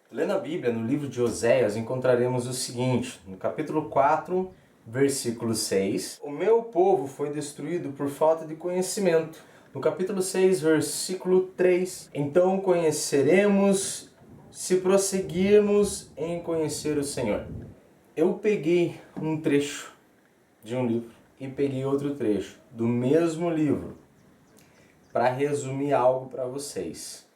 Lendo a Bíblia, no livro de Oséias, encontraremos o seguinte, no capítulo 4, versículo 6, o meu povo foi destruído por falta de conhecimento. No capítulo 6, versículo 3, então conheceremos se prosseguirmos em conhecer o Senhor. Eu peguei um trecho de um livro e peguei outro trecho do mesmo livro para resumir algo para vocês.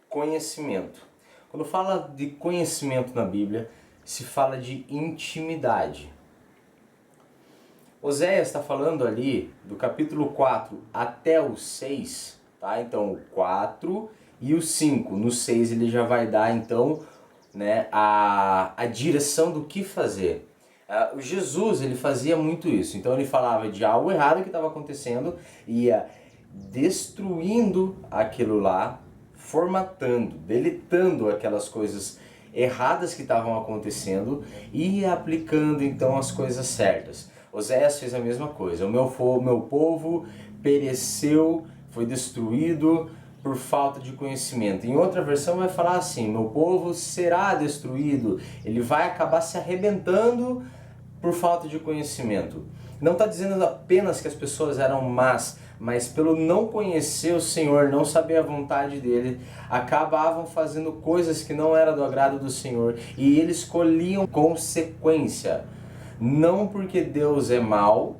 Conhecimento. Quando fala de conhecimento na Bíblia, se fala de intimidade. Oséias está falando ali do capítulo 4 até o 6, tá? Então o 4 e o 5. No 6 ele já vai dar então, né, a direção do que fazer. O Jesus ele fazia muito isso, então ele falava de algo errado que estava acontecendo, ia destruindo aquilo lá, formatando, deletando aquelas coisas erradas que estavam acontecendo e aplicando então as coisas certas. Oséias fez a mesma coisa. O meu povo pereceu, foi destruído por falta de conhecimento. Em outra versão vai falar assim: meu povo será destruído, ele vai acabar se arrebentando por falta de conhecimento. Não está dizendo apenas que as pessoas eram más, mas pelo não conhecer o Senhor, não saber a vontade dele, acabavam fazendo coisas que não eram do agrado do Senhor e eles colhiam consequência. Não porque Deus é mau,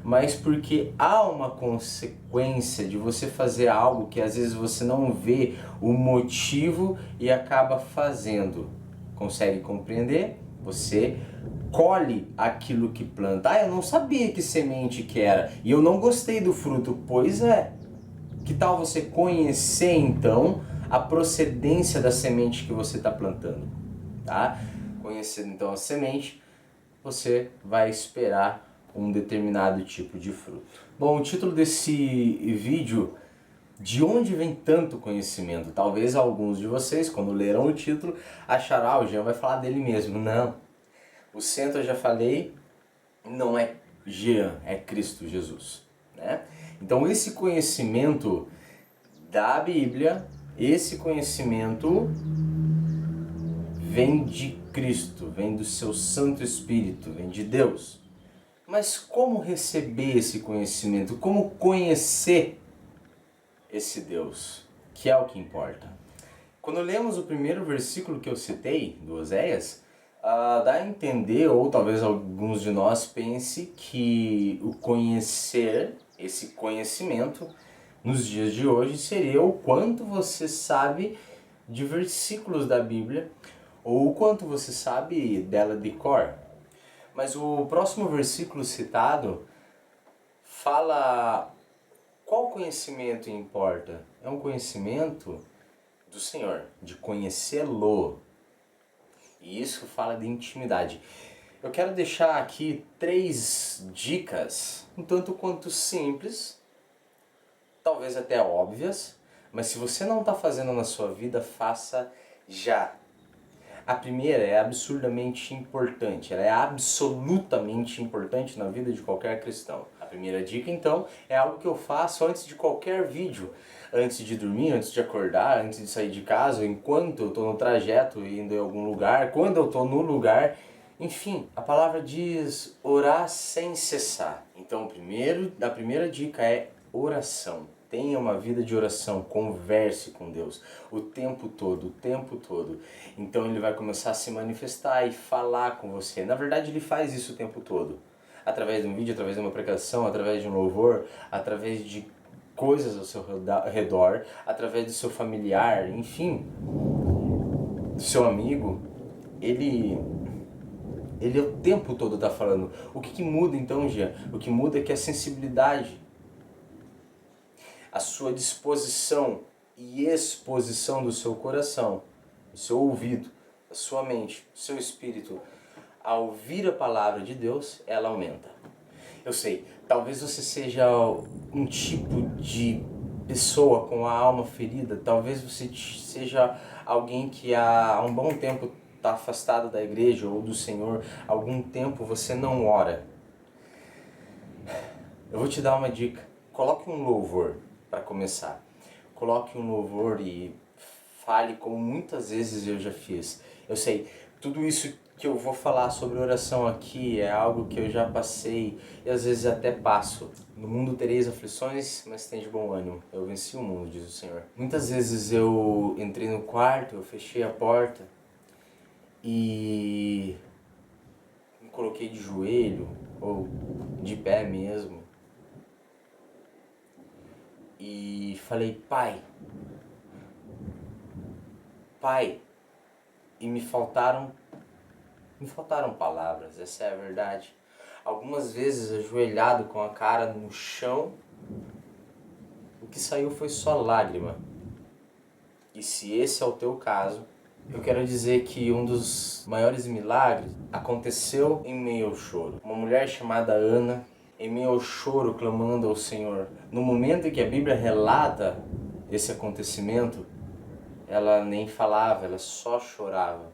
mas porque há uma consequência de você fazer algo que às vezes você não vê o motivo e acaba fazendo. Consegue compreender? Você colhe aquilo que planta. Eu não sabia que semente que era e eu não gostei do fruto. Pois é. Que tal você conhecer então a procedência da semente que você está plantando, tá? Conhecendo então a semente, você vai esperar um determinado tipo de fruto. Bom, o título desse vídeo, de onde vem tanto conhecimento? Talvez alguns de vocês, quando leram o título, acharão, o Jean vai falar dele mesmo. Não. O centro, eu já falei, não é Jean, é Cristo Jesus, né? Então esse conhecimento da Bíblia, esse conhecimento vem de Cristo, vem do seu Santo Espírito, vem de Deus. Mas como receber esse conhecimento? Como conhecer esse Deus? Que é o que importa. Quando lemos o primeiro versículo que eu citei, do Oséias, dá a entender, ou talvez alguns de nós pense que o conhecer, esse conhecimento, nos dias de hoje, seria o quanto você sabe de versículos da Bíblia, ou o quanto você sabe dela de cor. Mas o próximo versículo citado fala qual conhecimento importa. É um conhecimento do Senhor, de conhecê-lo. E isso fala de intimidade. Eu quero deixar aqui 3 dicas, um tanto quanto simples, talvez até óbvias, mas se você não está fazendo na sua vida, faça já. A primeira é absurdamente importante, ela é absolutamente importante na vida de qualquer cristão. A primeira dica, então, é algo que eu faço antes de qualquer vídeo. Antes de dormir, antes de acordar, antes de sair de casa, enquanto eu estou no trajeto indo em algum lugar, quando eu estou no lugar. Enfim, a palavra diz orar sem cessar. Então, a primeira dica é oração. Tenha uma vida de oração, converse com Deus o tempo todo, o tempo todo. Então ele vai começar a se manifestar e falar com você. Na verdade ele faz isso o tempo todo. Através de um vídeo, através de uma pregação, através de um louvor, através de coisas ao seu redor, através do seu familiar, enfim, do seu amigo. Ele o tempo todo está falando. O que muda então, Jean? O que muda é que a sensibilidade, a sua disposição e exposição do seu coração, do seu ouvido, da sua mente, do seu espírito, ao ouvir a palavra de Deus, ela aumenta. Eu sei, talvez você seja um tipo de pessoa com a alma ferida, talvez você seja alguém que há um bom tempo está afastado da igreja ou do Senhor, há algum tempo você não ora. Eu vou te dar uma dica, coloque um louvor para começar. Coloque um louvor e fale como muitas vezes eu já fiz. Eu sei, tudo isso que eu vou falar sobre oração aqui é algo que eu já passei e às vezes até passo. No mundo tereis aflições, mas tem de bom ânimo. Eu venci o mundo, diz o Senhor. Muitas vezes eu entrei no quarto, eu fechei a porta e me coloquei de joelho ou de pé mesmo e falei, Pai, e me faltaram palavras, essa é a verdade. Algumas vezes ajoelhado com a cara no chão, o que saiu foi só lágrima. E se esse é o teu caso, eu quero dizer que um dos maiores milagres aconteceu em meio ao choro. Uma mulher chamada Ana, em meio ao choro, clamando ao Senhor. No momento em que a Bíblia relata esse acontecimento, ela nem falava, ela só chorava.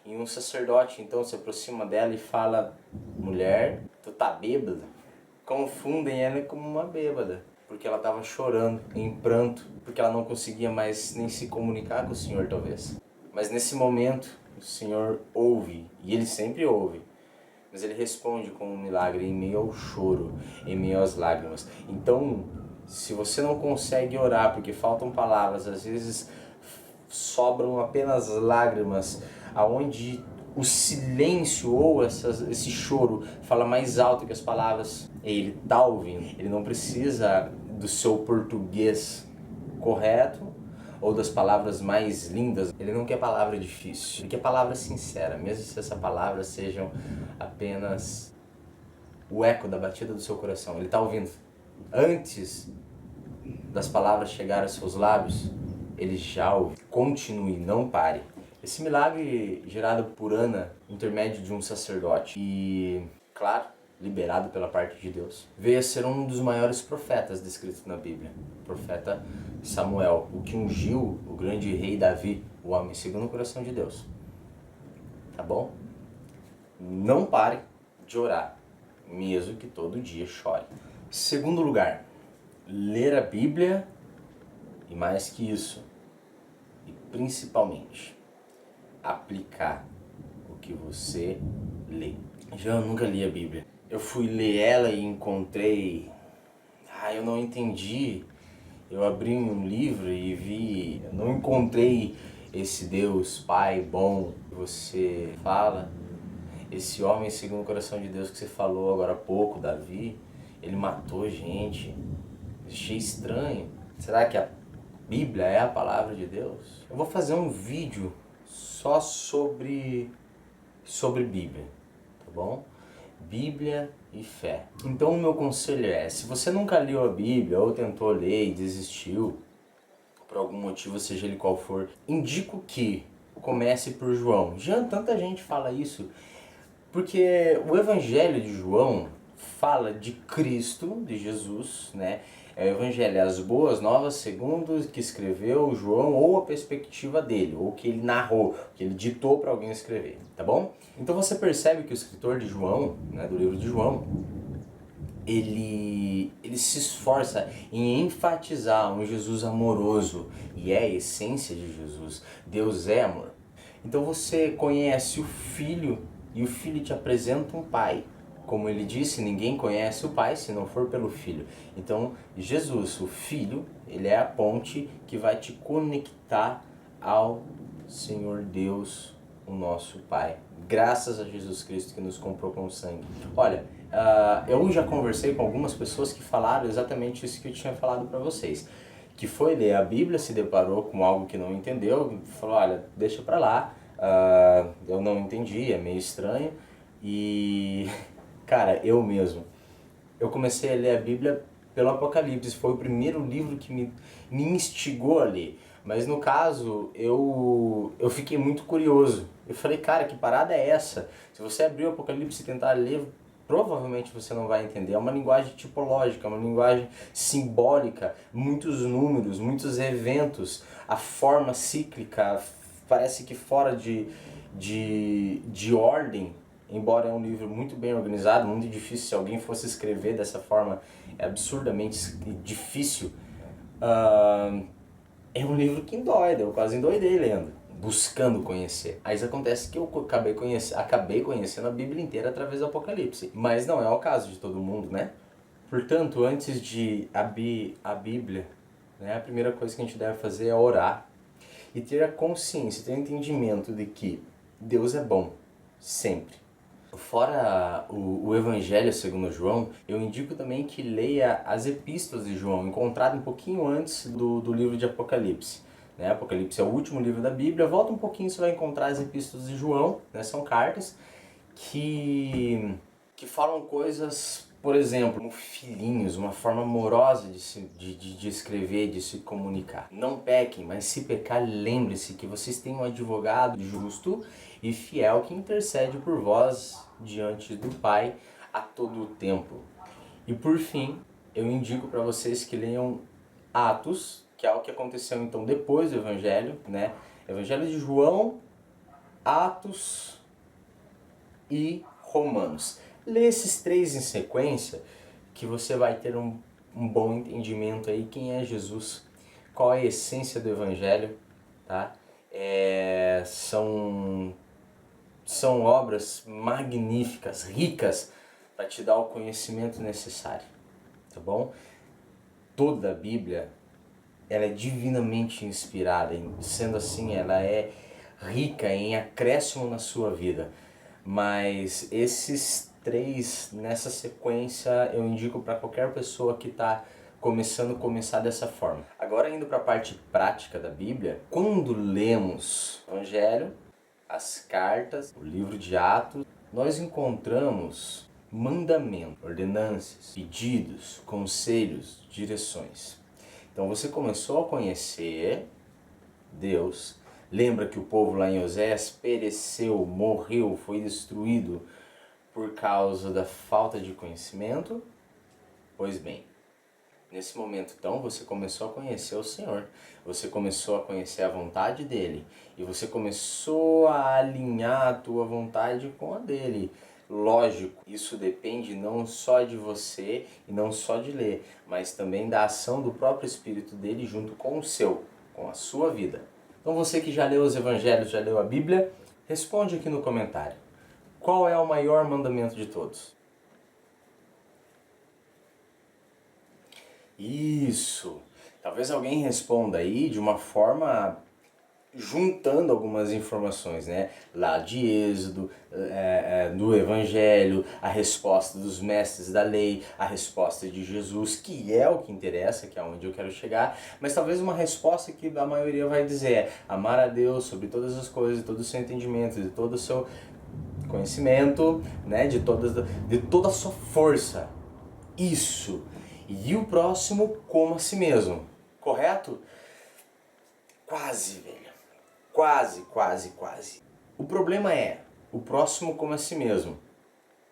E um sacerdote então se aproxima dela e fala, mulher, tu tá bêbada? Confundem ela como uma bêbada, porque ela estava chorando, em pranto, porque ela não conseguia mais nem se comunicar com o Senhor talvez. Mas nesse momento o Senhor ouve, e Ele sempre ouve, mas Ele responde com um milagre em meio ao choro, em meio às lágrimas. Então, se você não consegue orar porque faltam palavras, às vezes sobram apenas lágrimas, aonde o silêncio ou esse choro fala mais alto que as palavras, ele está ouvindo. Ele não precisa do seu português correto ou das palavras mais lindas. Ele não quer palavra difícil, ele quer palavra sincera, mesmo se essa palavra sejam apenas o eco da batida do seu coração. Ele está ouvindo. Antes das palavras chegarem aos seus lábios, ele já ouve. Continue, não pare. Esse milagre gerado por Ana, intermédio de um sacerdote e, claro, liberado pela parte de Deus, veio a ser um dos maiores profetas descritos na Bíblia, o profeta Samuel, o que ungiu o grande rei Davi, o homem segundo o coração de Deus. Tá bom? Não pare de orar, mesmo que todo dia chore. Segundo lugar, ler a Bíblia e mais que isso, e principalmente, aplicar o que você lê. Eu nunca li a Bíblia. Eu fui ler ela e encontrei... eu não entendi. Eu abri um livro e vi... Eu não encontrei esse Deus Pai bom que você fala. Esse homem segundo o coração de Deus que você falou agora há pouco, Davi. Ele matou gente. Achei estranho. Será que a Bíblia é a palavra de Deus? Eu vou fazer um vídeo só sobre Bíblia, tá bom? Bíblia e fé. Então o meu conselho é, se você nunca leu a Bíblia ou tentou ler e desistiu, por algum motivo, seja ele qual for, indico que comece por João. Já tanta gente fala isso, porque o Evangelho de João fala de Cristo, de Jesus, né? É o Evangelho, as boas novas segundo que escreveu João, ou a perspectiva dele, ou que ele narrou, que ele ditou para alguém escrever, tá bom? Então você percebe que o escritor de João, né, do livro de João, ele se esforça em enfatizar um Jesus amoroso, e é a essência de Jesus. Deus é amor. Então você conhece o Filho, e o Filho te apresenta um Pai. Como ele disse, ninguém conhece o Pai se não for pelo Filho. Então, Jesus, o Filho, ele é a ponte que vai te conectar ao Senhor Deus, o nosso Pai. Graças a Jesus Cristo que nos comprou com sangue. Olha, eu já conversei com algumas pessoas que falaram exatamente isso que eu tinha falado para vocês. Que foi ler a Bíblia, se deparou com algo que não entendeu, falou, olha, deixa pra lá, eu não entendi, é meio estranho. E... Cara, eu comecei a ler a Bíblia pelo Apocalipse, foi o primeiro livro que me instigou a ler. Mas no caso, eu fiquei muito curioso. Eu falei, cara, que parada é essa? Se você abrir o Apocalipse e tentar ler, provavelmente você não vai entender. É uma linguagem tipológica, uma linguagem simbólica, muitos números, muitos eventos, a forma cíclica, parece que fora de ordem. Embora é um livro muito bem organizado, muito difícil, se alguém fosse escrever dessa forma, é absurdamente difícil. é um livro que dói, eu quase endoidei lendo, buscando conhecer. Aí acontece que eu acabei conhecendo a Bíblia inteira através do Apocalipse. Mas não é o caso de todo mundo, né? Portanto, antes de abrir a Bíblia, né, a primeira coisa que a gente deve fazer é orar e ter a consciência, ter o entendimento de que Deus é bom, sempre. Fora o Evangelho segundo João, eu indico também que leia as epístolas de João, encontrado um pouquinho antes do livro de Apocalipse. Né? Apocalipse é o último livro da Bíblia, volta um pouquinho, você vai encontrar as epístolas de João, né? São cartas que falam coisas, por exemplo, como filhinhos, uma forma amorosa de escrever, de se comunicar. Não pequem, mas se pecar, lembre-se que vocês têm um advogado justo e fiel que intercede por vós diante do Pai a todo o tempo. E por fim, eu indico para vocês que leiam Atos, que é o que aconteceu então depois do Evangelho, né? Evangelho de João, Atos e Romanos. Lê esses três em sequência que você vai ter um bom entendimento aí quem é Jesus, qual é a essência do Evangelho, tá? São obras magníficas, ricas, para te dar o conhecimento necessário, tá bom? Toda a Bíblia, ela é divinamente inspirada, sendo assim, ela é rica em acréscimo na sua vida. Mas esses três, nessa sequência, eu indico para qualquer pessoa que está começar dessa forma. Agora indo para a parte prática da Bíblia, quando lemos o Evangelho, as cartas, o livro de Atos, nós encontramos mandamentos, ordenanças, pedidos, conselhos, direções. Então você começou a conhecer Deus. Lembra que o povo lá em Osés pereceu, morreu, foi destruído por causa da falta de conhecimento? Pois bem, nesse momento então você começou a conhecer o Senhor, você começou a conhecer a vontade dEle e você começou a alinhar a tua vontade com a dEle. Lógico, isso depende não só de você e não só de ler, mas também da ação do próprio Espírito dele junto com com a sua vida. Então você que já leu os Evangelhos, já leu a Bíblia, responde aqui no comentário. Qual é o maior mandamento de todos? Isso! Talvez alguém responda aí de uma forma juntando algumas informações, né? Lá de Êxodo, do Evangelho, a resposta dos mestres da lei, a resposta de Jesus, que é o que interessa, que é onde eu quero chegar, mas talvez uma resposta que a maioria vai dizer é amar a Deus sobre todas as coisas, de todo o seu entendimento, de todo o seu conhecimento, né? de toda a sua força. Isso! E o próximo como a si mesmo, correto? Quase, velho. Quase, quase, quase. O problema é, o próximo como a si mesmo.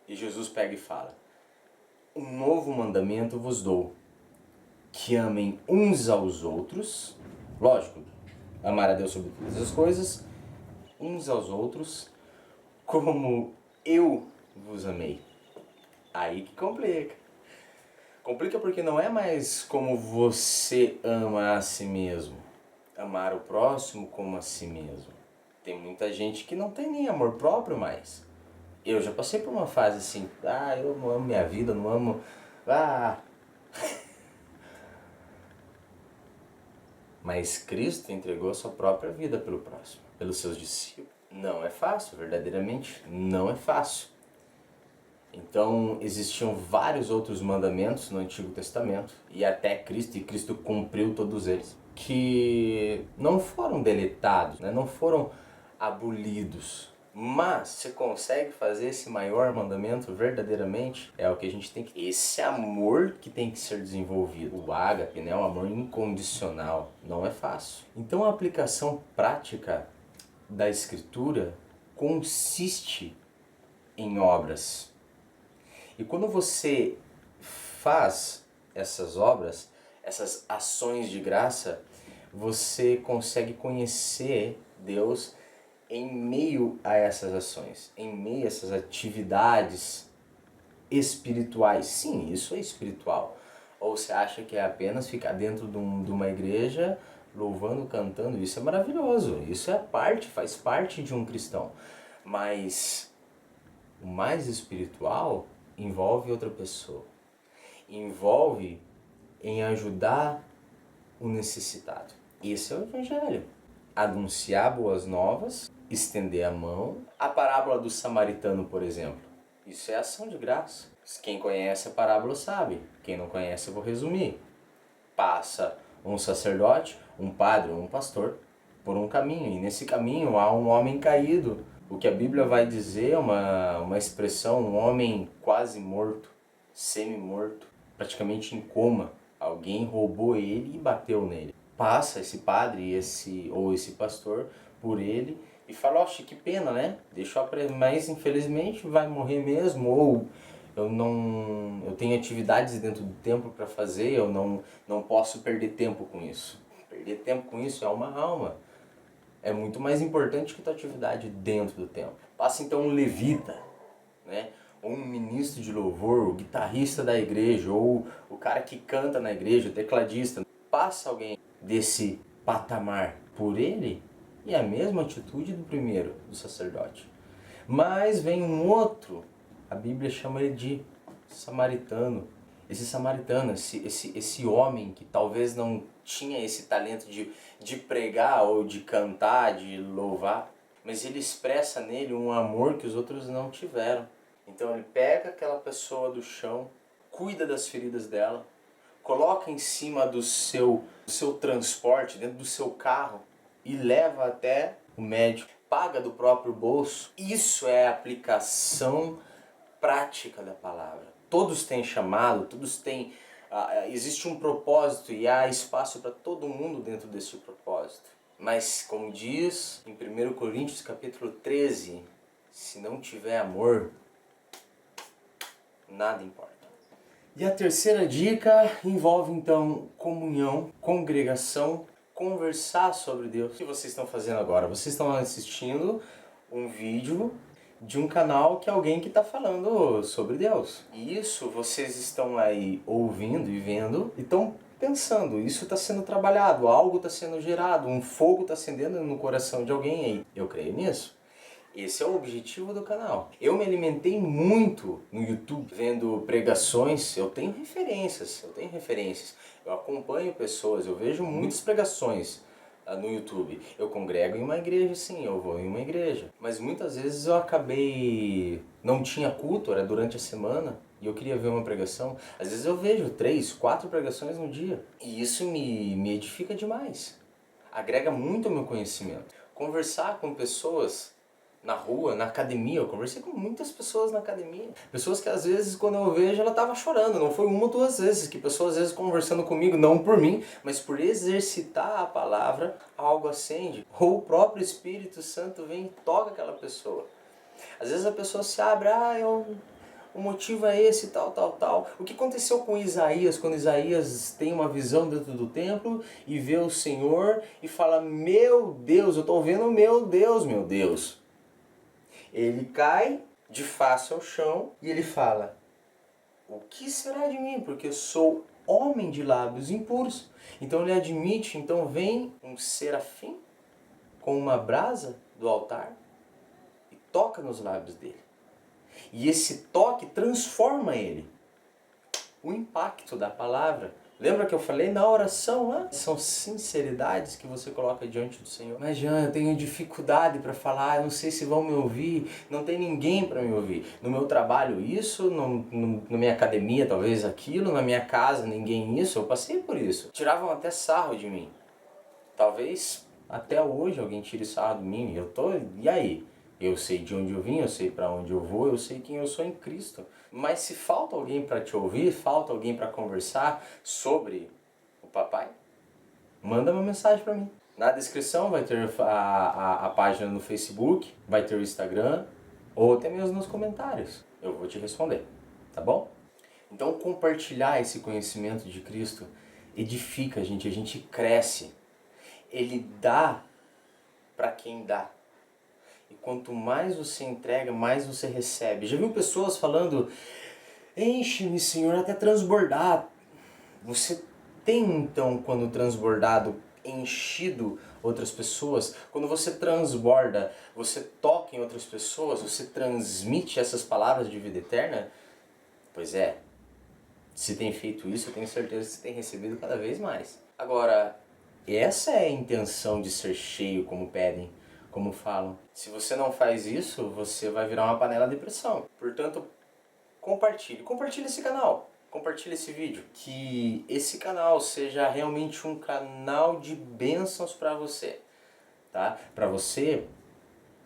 E Jesus pega e fala, um novo mandamento vos dou, que amem uns aos outros, lógico, amar a Deus sobre todas as coisas, uns aos outros, como eu vos amei. Aí que complica. Complica porque não é mais como você ama a si mesmo. Amar o próximo como a si mesmo. Tem muita gente que não tem nem amor próprio mais. Eu já passei por uma fase assim, eu não amo minha vida, não amo... Mas Cristo entregou a sua própria vida pelo próximo, pelos seus discípulos. Não é fácil, verdadeiramente não é fácil. Então existiam vários outros mandamentos no Antigo Testamento, e até Cristo, e Cristo cumpriu todos eles, que não foram deletados, né? Não foram abolidos. Mas você consegue fazer esse maior mandamento verdadeiramente? É o que a gente tem que... Esse amor que tem que ser desenvolvido. O ágape, né? O amor incondicional. Não é fácil. Então a aplicação prática da Escritura consiste em obras. E quando você faz essas obras, essas ações de graça, você consegue conhecer Deus em meio a essas ações, em meio a essas atividades espirituais. Sim, isso é espiritual. Ou você acha que é apenas ficar dentro de uma igreja, louvando, cantando, isso é maravilhoso. Isso é parte, faz parte de um cristão. Mas o mais espiritual envolve outra pessoa. Envolve em ajudar o necessitado. Esse é o Evangelho. Anunciar boas novas, estender a mão. A parábola do samaritano, por exemplo, isso é ação de graça. Quem conhece a parábola sabe. Quem não conhece, eu vou resumir. Passa um sacerdote, um padre ou um pastor por um caminho. E nesse caminho há um homem caído. O que a Bíblia vai dizer é uma expressão, um homem quase morto, semi-morto, praticamente em coma. Alguém roubou ele e bateu nele. Passa esse padre ou esse pastor por ele e fala, oxe, que pena, né? Mas infelizmente vai morrer mesmo, ou eu tenho atividades dentro do templo para fazer, eu não posso perder tempo com isso. Perder tempo com isso é uma alma. É muito mais importante que a tua atividade dentro do templo. Passa então um levita, né? Ou um ministro de louvor, o guitarrista da igreja, ou o cara que canta na igreja, o tecladista. Passa alguém desse patamar por ele e a mesma atitude do primeiro, do sacerdote. Mas vem um outro, a Bíblia chama ele de samaritano. Esse samaritano, esse homem que talvez não tinha esse talento de pregar ou de cantar, de louvar, mas ele expressa nele um amor que os outros não tiveram. Então ele pega aquela pessoa do chão, cuida das feridas dela, coloca em cima do seu transporte, dentro do seu carro e leva até o médico, paga do próprio bolso. Isso é a aplicação prática da palavra. Todos têm chamado, todos têm... existe um propósito e há espaço para todo mundo dentro desse propósito. Mas, como diz em 1 Coríntios capítulo 13, se não tiver amor, nada importa. E a terceira dica envolve então comunhão, congregação, conversar sobre Deus. O que vocês estão fazendo agora? Vocês estão assistindo um vídeo de um canal que é alguém que está falando sobre Deus. E isso vocês estão aí ouvindo e vendo e estão pensando, isso está sendo trabalhado, algo está sendo gerado, um fogo está acendendo no coração de alguém aí. Eu creio nisso. Esse é o objetivo do canal. Eu me alimentei muito no YouTube vendo pregações, eu tenho referências. Eu acompanho pessoas, eu vejo muitas pregações no YouTube. Eu congrego em uma igreja, sim, eu vou em uma igreja. Mas muitas vezes eu acabei... não tinha culto, era durante a semana, e eu queria ver uma pregação. Às vezes eu vejo 3, 4 pregações no dia. E isso me edifica demais. Agrega muito ao meu conhecimento. Conversar com pessoas na rua, na academia, eu conversei com muitas pessoas na academia. Pessoas que às vezes quando eu vejo ela tava chorando, não foi uma ou duas vezes, que pessoas às vezes conversando comigo, não por mim, mas por exercitar a palavra, algo acende. Ou o próprio Espírito Santo vem e toca aquela pessoa. Às vezes a pessoa se abre, o motivo é esse, tal. O que aconteceu com Isaías, quando Isaías tem uma visão dentro do templo e vê o Senhor e fala, meu Deus, eu estou vendo meu Deus. Ele cai de face ao chão e ele fala, o que será de mim? Porque eu sou homem de lábios impuros. Então ele admite, então vem um serafim com uma brasa do altar e toca nos lábios dele. E esse toque transforma ele. O impacto da palavra. Lembra que eu falei na oração lá? São sinceridades que você coloca diante do Senhor. Mas Jean, eu tenho dificuldade para falar, eu não sei se vão me ouvir, não tem ninguém para me ouvir. No meu trabalho isso, na minha academia talvez aquilo, na minha casa ninguém isso, eu passei por isso. Tiravam até sarro de mim. Talvez até hoje alguém tire sarro de mim, e aí? Eu sei de onde eu vim, eu sei para onde eu vou, eu sei quem eu sou em Cristo. Mas se falta alguém para te ouvir, falta alguém para conversar sobre o papai, manda uma mensagem para mim. Na descrição vai ter a página no Facebook, vai ter o Instagram, ou até mesmo nos comentários. Eu vou te responder, tá bom? Então compartilhar esse conhecimento de Cristo edifica a gente cresce. Ele dá para quem dá. E quanto mais você entrega, mais você recebe. Já viu pessoas falando, enche-me, Senhor, até transbordar. Você tem então, quando transbordado, enchido outras pessoas, quando você transborda, você toca em outras pessoas, você transmite essas palavras de vida eterna, pois é, se tem feito isso, eu tenho certeza que você tem recebido cada vez mais. Agora, essa é a intenção de ser cheio, como pedem, como falam. Se você não faz isso, você vai virar uma panela de pressão. Portanto, compartilhe esse canal. Compartilhe esse vídeo, que esse canal seja realmente um canal de bênçãos para você, tá? Para você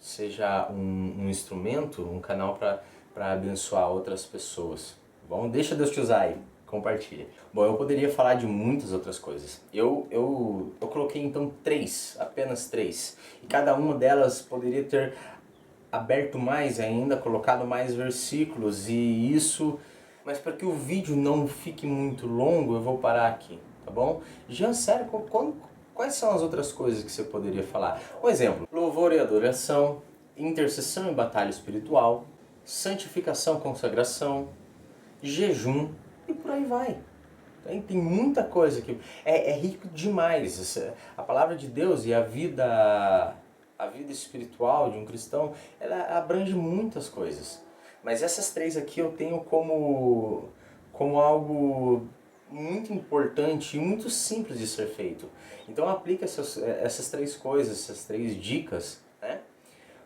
seja um instrumento, um canal para abençoar outras pessoas. Bom, deixa Deus te usar aí, compartilha. Bom, eu poderia falar de muitas outras coisas. Eu coloquei então apenas três, e cada uma delas poderia ter aberto mais ainda, colocado mais versículos, e isso... Mas para que o vídeo não fique muito longo, eu vou parar aqui, tá bom? Jean, sério, quais são as outras coisas que você poderia falar? Um exemplo: louvor e adoração, intercessão e batalha espiritual, santificação, consagração, jejum, e por aí vai. Tem muita coisa que é rico demais. A palavra de Deus e a vida espiritual de um cristão, ela abrange muitas coisas. Mas essas três aqui eu tenho como algo muito importante e muito simples de ser feito. Então aplica essas três coisas, essas três dicas, né,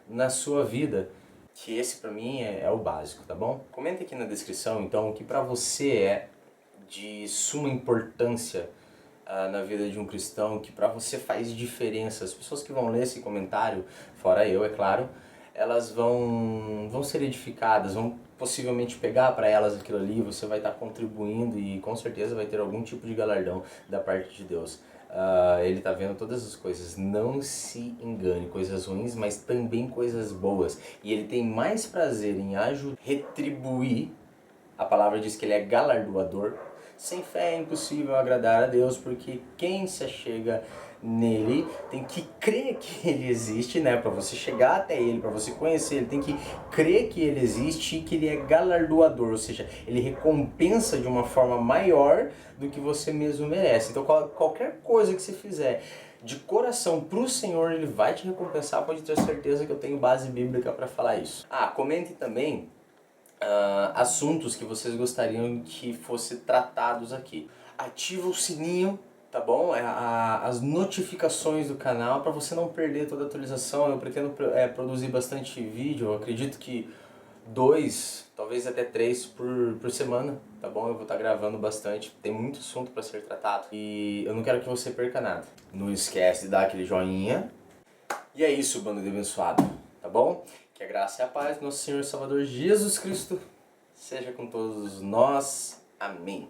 na sua vida, que esse pra mim é o básico, tá bom? Comenta aqui na descrição então o que pra você é de suma importância na vida de um cristão, que pra você faz diferença. As pessoas que vão ler esse comentário, fora eu, é claro, elas vão ser edificadas, vão possivelmente pegar para elas aquilo ali, você vai estar contribuindo e com certeza vai ter algum tipo de galardão da parte de Deus. Ele está vendo todas as coisas, não se engane, coisas ruins, mas também coisas boas. E ele tem mais prazer em retribuir. A palavra diz que ele é galardoador. Sem fé é impossível agradar a Deus, porque quem se achega nele tem que crer que ele existe, né? Para você chegar até ele, para você conhecer ele, tem que crer que ele existe e que ele é galardoador, ou seja, ele recompensa de uma forma maior do que você mesmo merece. Então qualquer coisa que você fizer de coração pro Senhor, ele vai te recompensar, pode ter certeza que eu tenho base bíblica para falar isso. Comente também assuntos que vocês gostariam que fossem tratados aqui. Ativa o sininho, tá bom? As notificações do canal para você não perder toda a atualização. Eu pretendo produzir bastante vídeo, eu acredito que 2, talvez até 3 por semana, tá bom? Eu vou estar gravando bastante, tem muito assunto para ser tratado e eu não quero que você perca nada. Não esquece de dar aquele joinha. E é isso, bando de abençoado, tá bom? Que a graça e a paz do nosso Senhor e Salvador Jesus Cristo seja com todos nós. Amém.